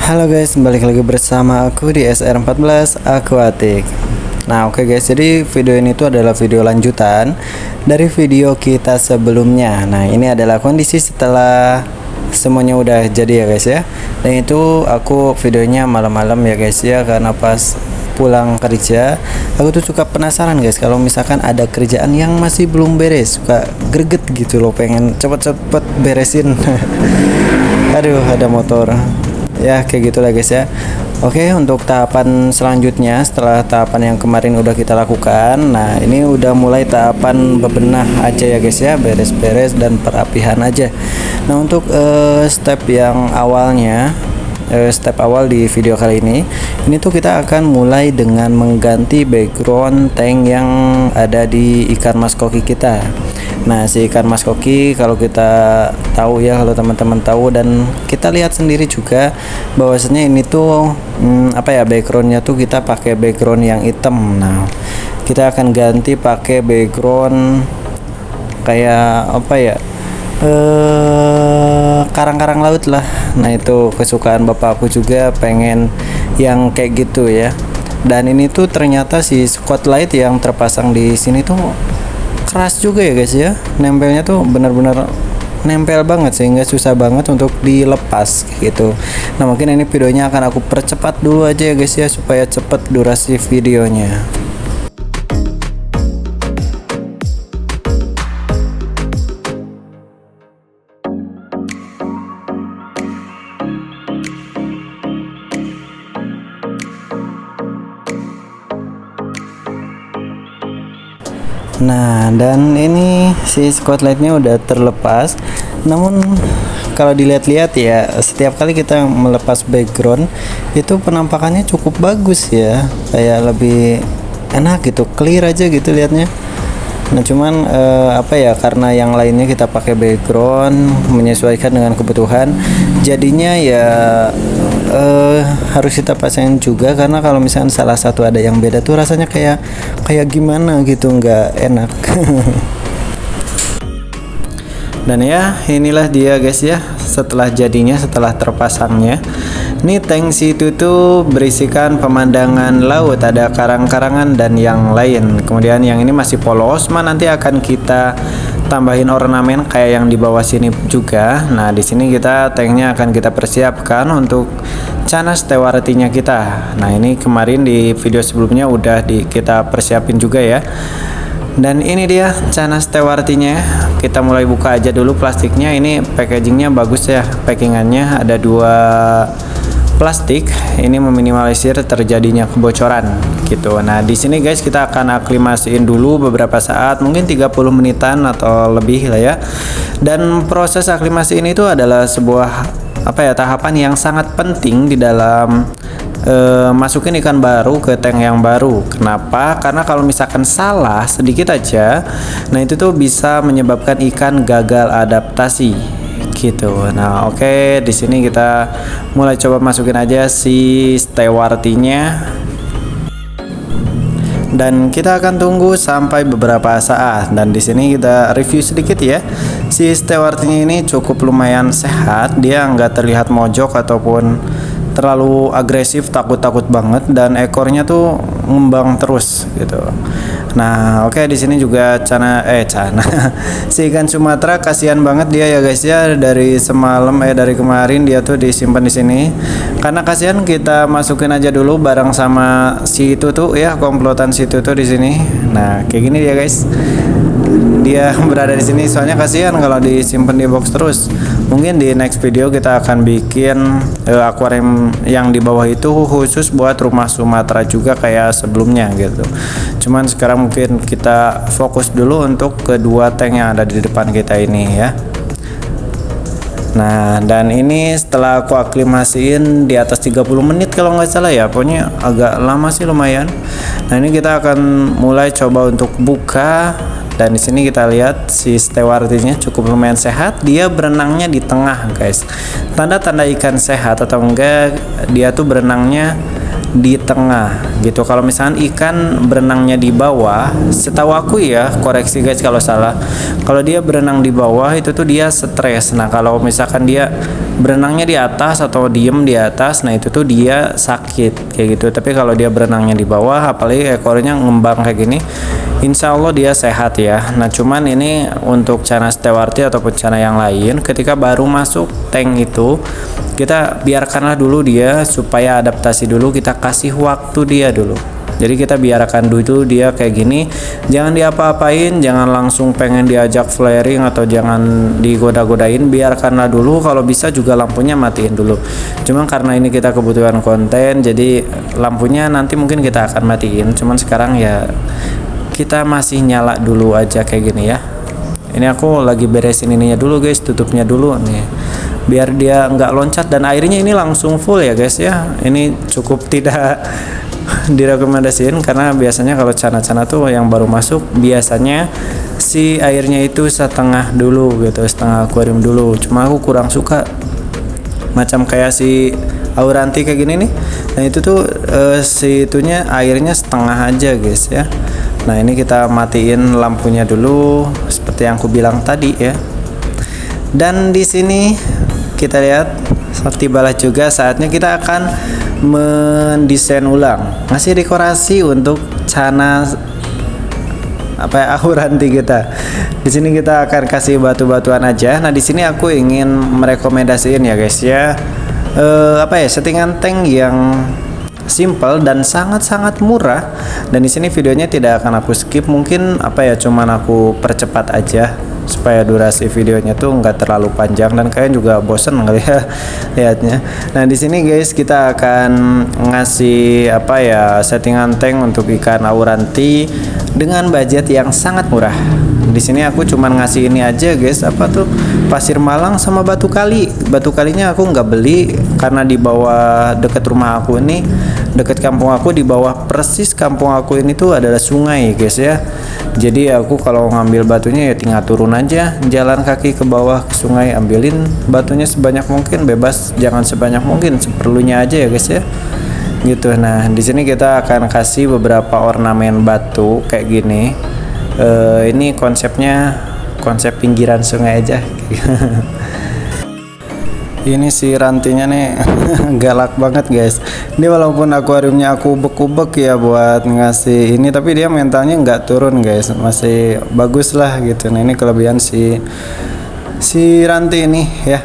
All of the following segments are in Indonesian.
Halo guys, balik lagi bersama aku di SR14 Aquatic. Nah oke guys, jadi video ini tuh adalah video lanjutan dari video kita sebelumnya. Nah ini adalah kondisi setelah semuanya udah jadi ya guys ya. Dan itu aku videonya malam-malam ya guys ya, karena pas pulang kerja aku tuh suka penasaran guys, kalau misalkan ada kerjaan yang masih belum beres, suka greget gitu loh, pengen cepet-cepet beresin. Aduh, ada motor ya, kayak gitulah guys ya. Oke, untuk tahapan selanjutnya setelah tahapan yang kemarin udah kita lakukan, nah ini udah mulai tahapan bebenah aja ya guys ya, beres-beres dan perapihan aja. Nah untuk step yang awalnya, step awal di video kali ini tuh kita akan mulai dengan mengganti background tank yang ada di ikan mas koki kita. Nah si ikan mas koki, kalau kita tahu ya, kalau teman-teman tahu dan kita lihat sendiri juga bahwasanya ini tuh backgroundnya tuh kita pakai background yang hitam. Nah kita akan ganti pakai background kayak karang-karang laut lah. Nah itu kesukaan bapakku juga, pengen yang kayak gitu ya. Dan ini tuh ternyata si spotlight yang terpasang di sini tuh keras juga ya guys ya, nempelnya tuh benar-benar nempel banget sehingga susah banget untuk dilepas gitu. Nah mungkin ini videonya akan aku percepat dulu aja ya guys ya, supaya cepet durasi videonya. Nah dan ini si spotlightnya udah terlepas, namun kalau dilihat-lihat ya, setiap kali kita melepas background itu penampakannya cukup bagus ya, kayak lebih enak gitu, clear aja gitu liatnya. Nah cuman karena yang lainnya kita pakai background menyesuaikan dengan kebutuhan, jadinya ya harus kita pasangin juga, karena kalau misalnya salah satu ada yang beda tuh rasanya kayak gimana gitu, nggak enak. Dan ya inilah dia guys ya, setelah jadinya, setelah terpasangnya. Ini tank situ tuh berisikan pemandangan laut, ada karang-karangan dan yang lain. Kemudian yang ini masih polos, nanti akan kita tambahin ornamen kayak yang di bawah sini juga. Nah di sini tanknya akan kita persiapkan untuk canas stewartinya kita. Nah ini kemarin di video sebelumnya udah kita persiapin juga ya. Dan ini dia canas stewartinya. Kita mulai buka aja dulu plastiknya. Ini packagingnya bagus ya, packingannya ada 2 plastik. Ini meminimalisir terjadinya kebocoran gitu. Nah di sini guys kita akan aklimasiin dulu beberapa saat, mungkin 30 menitan atau lebih lah ya. Dan proses aklimasi ini itu adalah sebuah tahapan yang sangat penting di dalam masukin ikan baru ke tank yang baru. Kenapa? Karena kalau misalkan salah sedikit aja, nah itu tuh bisa menyebabkan ikan gagal adaptasi gitu. Nah oke, di sini kita mulai coba masukin aja si stewartinya. Dan kita akan tunggu sampai beberapa saat. Dan di sini kita review sedikit ya. Si stewartinya ini cukup lumayan sehat, dia nggak terlihat mojok ataupun terlalu agresif, takut-takut banget, dan ekornya tuh ngembang terus gitu. Nah oke, di sini juga cana si ikan Sumatera, kasihan banget dia ya guys ya, dari dari kemarin dia tuh disimpan di sini karena kasihan. Kita masukin aja dulu bareng sama si tutu ya, komplotan si tutu di sini. Nah kayak gini dia guys, dia berada di sini, soalnya kasihan kalau disimpan di box terus. Mungkin di next video kita akan bikin akuarium yang di bawah itu khusus buat rumah Sumatera juga kayak sebelumnya gitu. Cuman sekarang mungkin kita fokus dulu untuk kedua tank yang ada di depan kita ini ya. Nah dan ini setelah aku aklimasiin di atas 30 menit kalau nggak salah ya, pokoknya agak lama sih lumayan. Nah ini kita akan mulai coba untuk buka. Dan di sini kita lihat si stewartinya cukup lumayan sehat, dia berenangnya di tengah guys. Tanda-tanda ikan sehat atau enggak, dia tuh berenangnya di tengah gitu. Kalau misalkan ikan berenangnya di bawah, setahu aku ya, koreksi guys kalau salah, kalau dia berenang di bawah itu tuh dia stres. Nah kalau misalkan dia berenangnya di atas atau diem di atas, nah itu tuh dia sakit kayak gitu. Tapi kalau dia berenangnya di bawah, apalagi ekornya ngembang kayak gini, insya Allah dia sehat ya. Nah cuman ini untuk Channa stewarti ataupun Channa yang lain, ketika baru masuk tank itu, kita biarkanlah dulu dia supaya adaptasi dulu, kita kasih waktu dia dulu. Jadi kita biarkan dulu dia kayak gini, jangan diapa-apain, jangan langsung pengen diajak flaring atau jangan digoda-godain, biarkanlah dulu. Kalau bisa juga lampunya matiin dulu. Cuma karena ini kita kebutuhan konten, jadi lampunya nanti mungkin kita akan matiin. Cuman sekarang ya kita masih nyala dulu aja kayak gini ya. Ini aku lagi beresin ininya dulu guys, tutupnya dulu nih, biar dia nggak loncat. Dan airnya ini langsung full ya guys ya. Ini cukup tidak direkomendasiin karena biasanya kalau Channa tuh yang baru masuk biasanya si airnya itu setengah dulu gitu, setengah akuarium dulu. Cuma aku kurang suka macam kayak si Auranti kayak gini nih. Nah itu tuh si itunya airnya setengah aja guys ya. Nah ini kita matiin lampunya dulu seperti yang aku bilang tadi ya. Dan di sini kita lihat tibalah juga saatnya kita akan mendesain ulang, ngasih dekorasi untuk Channa Auranti kita. Di sini kita akan kasih batu-batuan aja. Nah di sini aku ingin merekomendasiin ya guys ya, settingan tank yang simple dan sangat-sangat murah. Dan di sini videonya tidak akan aku skip, mungkin cuman aku percepat aja supaya durasi videonya tuh nggak terlalu panjang dan kalian juga bosen kali ya lihatnya. Nah di sini guys kita akan ngasih settingan tank untuk ikan Auranti dengan budget yang sangat murah. Di sini aku cuman ngasih ini aja guys, pasir malang sama batu kali. Batu kalinya aku nggak beli karena di bawah deket rumah aku ini, deket kampung aku, di bawah persis kampung aku ini tuh adalah sungai guys ya. Jadi aku kalau ngambil batunya ya tinggal turun aja, jalan kaki ke bawah ke sungai, ambilin batunya sebanyak mungkin, bebas, jangan sebanyak mungkin, seperlunya aja ya guys ya. Gitu. Nah di sini kita akan kasih beberapa ornamen batu kayak gini. Ini konsepnya konsep pinggiran sungai aja. Ini si rantinya nih galak banget guys. Ini walaupun akuariumnya aku ubek-ubek ya buat ngasih ini, tapi dia mentalnya nggak turun guys, masih bagus lah gitu. Nah ini kelebihan si ranti ini ya.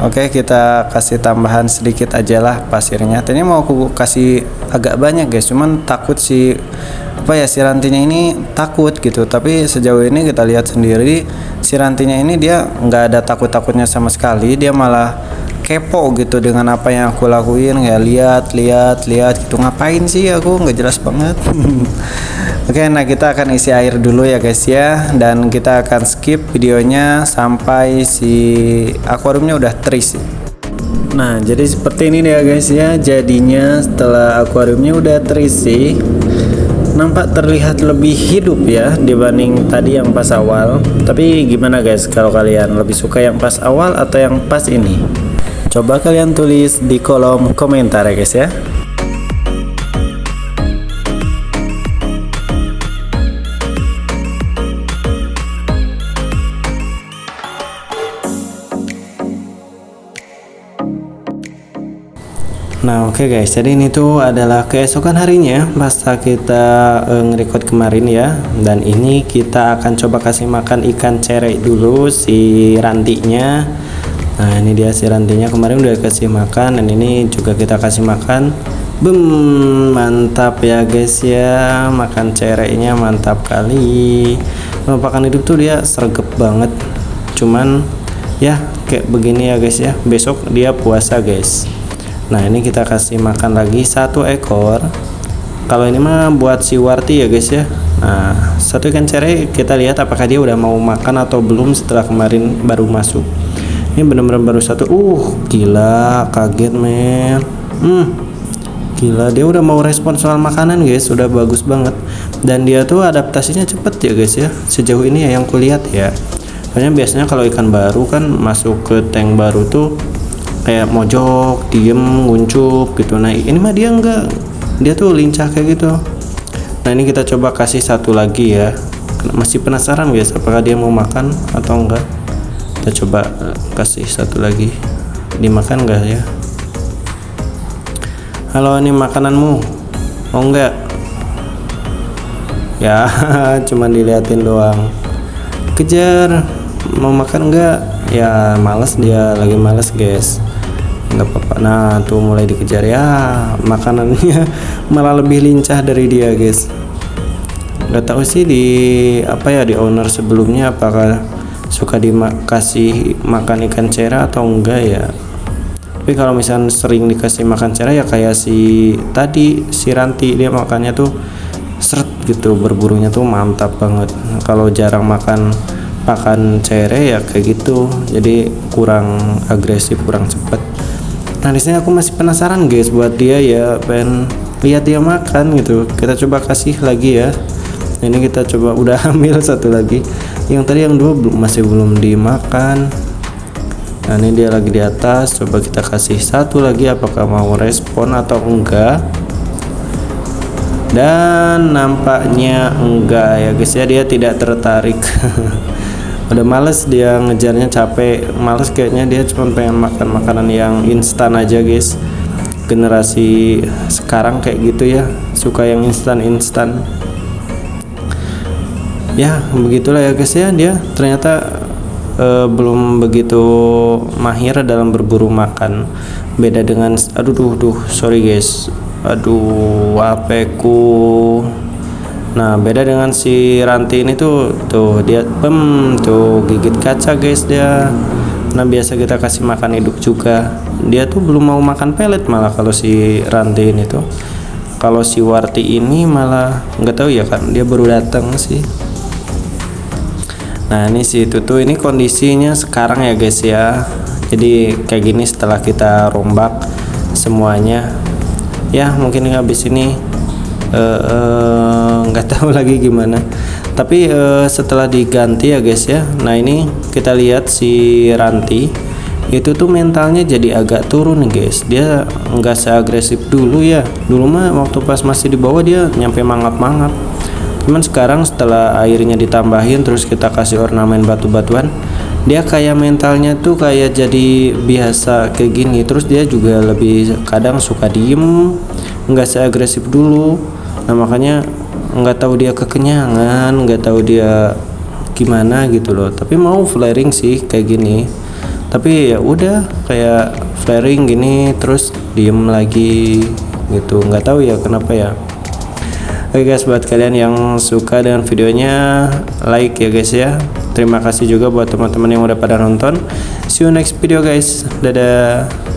Oke, kita kasih tambahan sedikit aja lah pasirnya. Tadinya mau aku kasih agak banyak guys, cuman takut si rantinya ini takut gitu. Tapi sejauh ini kita lihat sendiri si rantinya ini dia nggak ada takutnya sama sekali. Dia malah kepo gitu dengan apa yang aku lakuin, ya lihat gitu. Ngapain sih, aku nggak jelas banget. Oke, nah kita akan isi air dulu ya guys ya, dan kita akan skip videonya sampai si akuariumnya udah terisi. Nah jadi seperti ini ya guys ya, jadinya setelah akuariumnya udah terisi, nampak terlihat lebih hidup ya dibanding tadi yang pas awal. Tapi gimana guys, kalau kalian lebih suka yang pas awal atau yang pas ini? Coba kalian tulis di kolom komentar ya guys ya. Nah oke guys, jadi ini tuh adalah keesokan harinya pasca kita nge-record kemarin ya. Dan ini kita akan coba kasih makan ikan cerek dulu si rantinya. Nah ini dia si rantinya, kemarin udah kasih makan, dan ini juga kita kasih makan. Mantap ya guys ya, makan cereknya mantap kali. Pakan hidup tuh dia sergep banget. Cuman ya kayak begini ya guys ya, besok dia puasa guys. Nah ini kita kasih makan lagi 1 ekor. Kalau ini mah buat si Warti ya guys ya. Nah 1 ikan cerek, kita lihat apakah dia udah mau makan atau belum setelah kemarin baru masuk. Ini bener-bener baru 1. Gila, kaget men. Gila, dia udah mau respon soal makanan guys, udah bagus banget. Dan dia tuh adaptasinya cepet ya guys ya, sejauh ini ya yang kulihat ya. Soalnya biasanya kalau ikan baru kan masuk ke tank baru tuh kayak mojok, diem, nguncup gitu. Nah ini mah dia enggak, dia tuh lincah kayak gitu. Nah ini kita coba kasih satu lagi ya. Masih penasaran guys, apakah dia mau makan atau enggak? Kita coba kasih satu lagi. Dimakan enggak ya? Halo, ini makananmu. Oh enggak. Ya, cuman diliatin doang. Kejar, mau makan enggak? Ya, males, dia lagi males guys. Enggak apa-apa. Nah, tuh mulai dikejar ya. Makanannya malah lebih lincah dari dia guys. Nggak tahu sih di owner sebelumnya apakah suka dikasih makan ikan cera atau enggak ya. Tapi kalau misalnya sering dikasih makan cera ya kayak si Ranti, dia makannya tuh seret gitu, berburunya tuh mantap banget. Kalau jarang makan cere ya kayak gitu, jadi kurang agresif, kurang cepet. Nah di sini aku masih penasaran guys buat dia ya, pengen lihat dia makan gitu. Kita coba kasih lagi ya. Ini kita coba, udah ambil satu lagi. Yang tadi yang dua masih belum dimakan. Nah ini dia lagi di atas. Coba kita kasih satu lagi, apakah mau respon atau enggak. Dan nampaknya enggak ya guys ya, dia tidak tertarik. Udah males dia ngejarnya, capek, males kayaknya. Dia cuma pengen makan makanan yang instan aja guys. Generasi sekarang kayak gitu ya, suka yang instan. Ya begitulah ya guys ya, dia ternyata belum begitu mahir dalam berburu makan. Beda dengan sorry guys, apeku. Nah beda dengan si Ranti ini tuh dia tuh gigit kaca guys dia. Nah biasa kita kasih makan hidup juga, dia tuh belum mau makan pelet malah. Kalau si Ranti ini tuh, kalau si Warti ini malah nggak tahu ya kan, dia baru datang sih. Nah ini si Tutu, ini kondisinya sekarang ya guys ya. Jadi kayak gini setelah kita rombak semuanya. Ya mungkin habis ini nggak tahu lagi gimana. Tapi setelah diganti ya guys ya. Nah ini kita lihat si Ranti itu tuh mentalnya jadi agak turun nih guys. Dia nggak seagresif dulu ya. Dulu mah waktu pas masih di bawah dia nyampe mangap-mangap. Cuman sekarang setelah airnya ditambahin terus kita kasih ornamen batu-batuan, dia kayak mentalnya tuh kayak jadi biasa kayak gini. Terus dia juga lebih kadang suka diem, nggak seagresif dulu. Nah makanya nggak tahu dia kekenyangan, nggak tahu dia gimana gitu loh. Tapi mau flaring sih kayak gini. Tapi ya udah kayak flaring gini terus diem lagi gitu. Nggak tahu ya kenapa ya. Oke guys, buat kalian yang suka dengan videonya, like ya guys ya. Terima kasih juga buat teman-teman yang udah pada nonton. See you next video guys. Dadah.